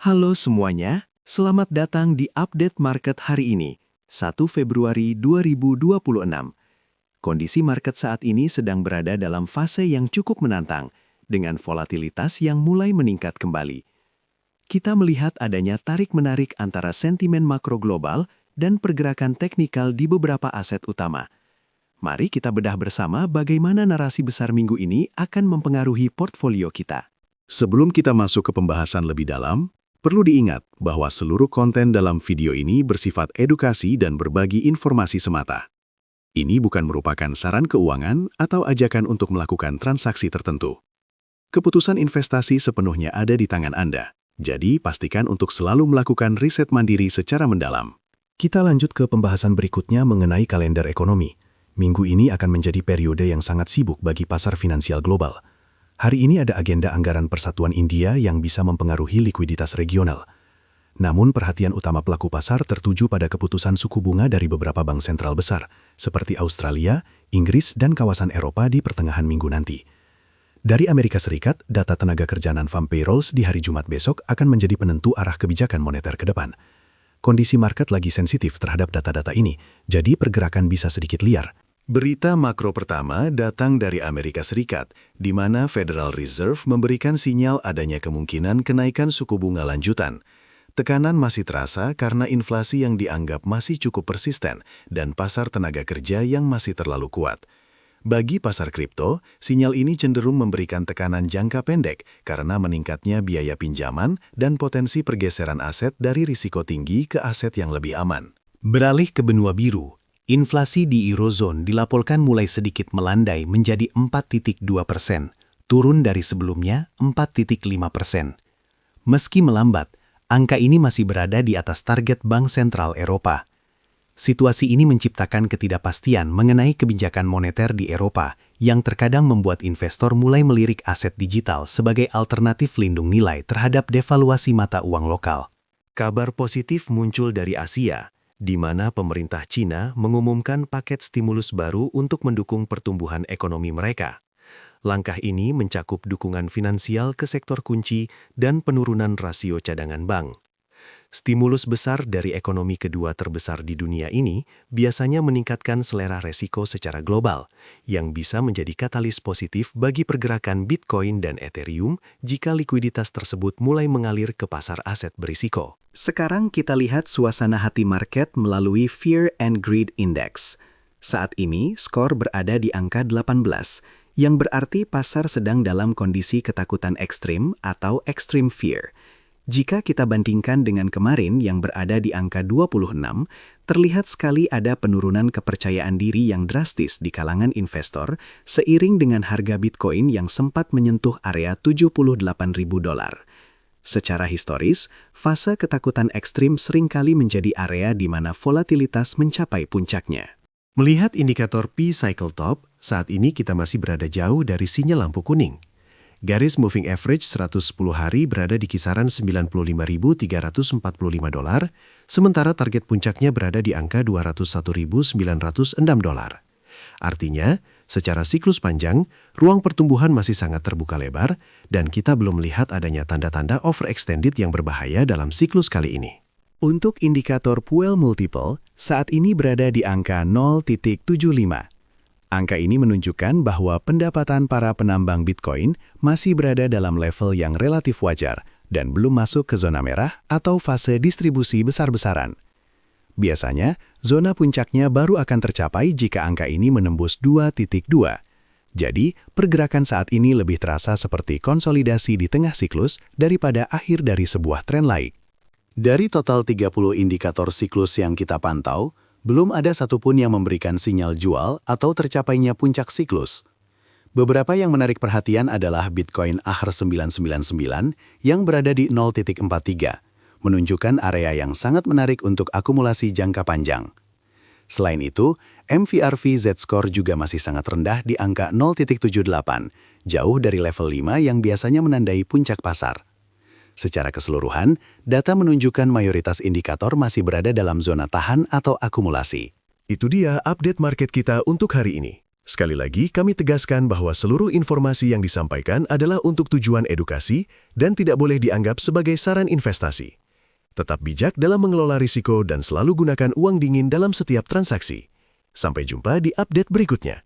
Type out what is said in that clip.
Halo semuanya, selamat datang di update market hari ini, 1 Februari 2026. Kondisi market saat ini sedang berada dalam fase yang cukup menantang, dengan volatilitas yang mulai meningkat kembali. Kita melihat adanya tarik-menarik antara sentimen makro global dan pergerakan teknikal di beberapa aset utama. Mari kita bedah bersama bagaimana narasi besar minggu ini akan mempengaruhi portfolio kita. Sebelum kita masuk ke pembahasan lebih dalam, perlu diingat bahwa seluruh konten dalam video ini bersifat edukasi dan berbagi informasi semata. Ini bukan merupakan saran keuangan atau ajakan untuk melakukan transaksi tertentu. Keputusan investasi sepenuhnya ada di tangan Anda, jadi pastikan untuk selalu melakukan riset mandiri secara mendalam. Kita lanjut ke pembahasan berikutnya mengenai kalender ekonomi. Minggu ini akan menjadi periode yang sangat sibuk bagi pasar finansial global. Hari ini ada agenda anggaran Persatuan India yang bisa mempengaruhi likuiditas regional. Namun perhatian utama pelaku pasar tertuju pada keputusan suku bunga dari beberapa bank sentral besar, seperti Australia, Inggris, dan kawasan Eropa di pertengahan minggu nanti. Dari Amerika Serikat, data tenaga kerja non-farm payrolls di hari Jumat besok akan menjadi penentu arah kebijakan moneter ke depan. Kondisi market lagi sensitif terhadap data-data ini, jadi pergerakan bisa sedikit liar. Berita makro pertama datang dari Amerika Serikat, di mana Federal Reserve memberikan sinyal adanya kemungkinan kenaikan suku bunga lanjutan. Tekanan masih terasa karena inflasi yang dianggap masih cukup persisten dan pasar tenaga kerja yang masih terlalu kuat. Bagi pasar kripto, sinyal ini cenderung memberikan tekanan jangka pendek karena meningkatnya biaya pinjaman dan potensi pergeseran aset dari risiko tinggi ke aset yang lebih aman. Beralih ke benua biru, inflasi di Eurozone dilaporkan mulai sedikit melandai menjadi 4,2%, turun dari sebelumnya 4,5%. Meski melambat, angka ini masih berada di atas target Bank Sentral Eropa. Situasi ini menciptakan ketidakpastian mengenai kebijakan moneter di Eropa yang terkadang membuat investor mulai melirik aset digital sebagai alternatif lindung nilai terhadap devaluasi mata uang lokal. Kabar positif muncul dari Asia, di mana pemerintah Cina mengumumkan paket stimulus baru untuk mendukung pertumbuhan ekonomi mereka. Langkah ini mencakup dukungan finansial ke sektor kunci dan penurunan rasio cadangan bank. Stimulus besar dari ekonomi kedua terbesar di dunia ini biasanya meningkatkan selera resiko secara global, yang bisa menjadi katalis positif bagi pergerakan Bitcoin dan Ethereum jika likuiditas tersebut mulai mengalir ke pasar aset berisiko. Sekarang kita lihat suasana hati market melalui Fear and Greed Index. Saat ini, skor berada di angka 18, yang berarti pasar sedang dalam kondisi ketakutan ekstrim atau extreme fear. Jika kita bandingkan dengan kemarin yang berada di angka 26, terlihat sekali ada penurunan kepercayaan diri yang drastis di kalangan investor seiring dengan harga Bitcoin yang sempat menyentuh area $78.000. Secara historis, fase ketakutan ekstrim seringkali menjadi area di mana volatilitas mencapai puncaknya. Melihat indikator P-Cycle Top, saat ini kita masih berada jauh dari sinyal lampu kuning. Garis moving average 110 hari berada di kisaran $95.345, sementara target puncaknya berada di angka $201.906. Artinya, secara siklus panjang, ruang pertumbuhan masih sangat terbuka lebar dan kita belum melihat adanya tanda-tanda overextended yang berbahaya dalam siklus kali ini. Untuk indikator Puel Multiple, saat ini berada di angka 0,75. Angka ini menunjukkan bahwa pendapatan para penambang Bitcoin masih berada dalam level yang relatif wajar dan belum masuk ke zona merah atau fase distribusi besar-besaran. Biasanya, zona puncaknya baru akan tercapai jika angka ini menembus 2,2. Jadi, pergerakan saat ini lebih terasa seperti konsolidasi di tengah siklus daripada akhir dari sebuah tren naik. Dari total 30 indikator siklus yang kita pantau, belum ada satupun yang memberikan sinyal jual atau tercapainya puncak siklus. Beberapa yang menarik perhatian adalah Bitcoin AHR 999 yang berada di 0,43, menunjukkan area yang sangat menarik untuk akumulasi jangka panjang. Selain itu, MVRV Z-Score juga masih sangat rendah di angka 0,78, jauh dari level 5 yang biasanya menandai puncak pasar. Secara keseluruhan, data menunjukkan mayoritas indikator masih berada dalam zona tahan atau akumulasi. Itu dia update market kita untuk hari ini. Sekali lagi, kami tegaskan bahwa seluruh informasi yang disampaikan adalah untuk tujuan edukasi dan tidak boleh dianggap sebagai saran investasi. Tetap bijak dalam mengelola risiko dan selalu gunakan uang dingin dalam setiap transaksi. Sampai jumpa di update berikutnya.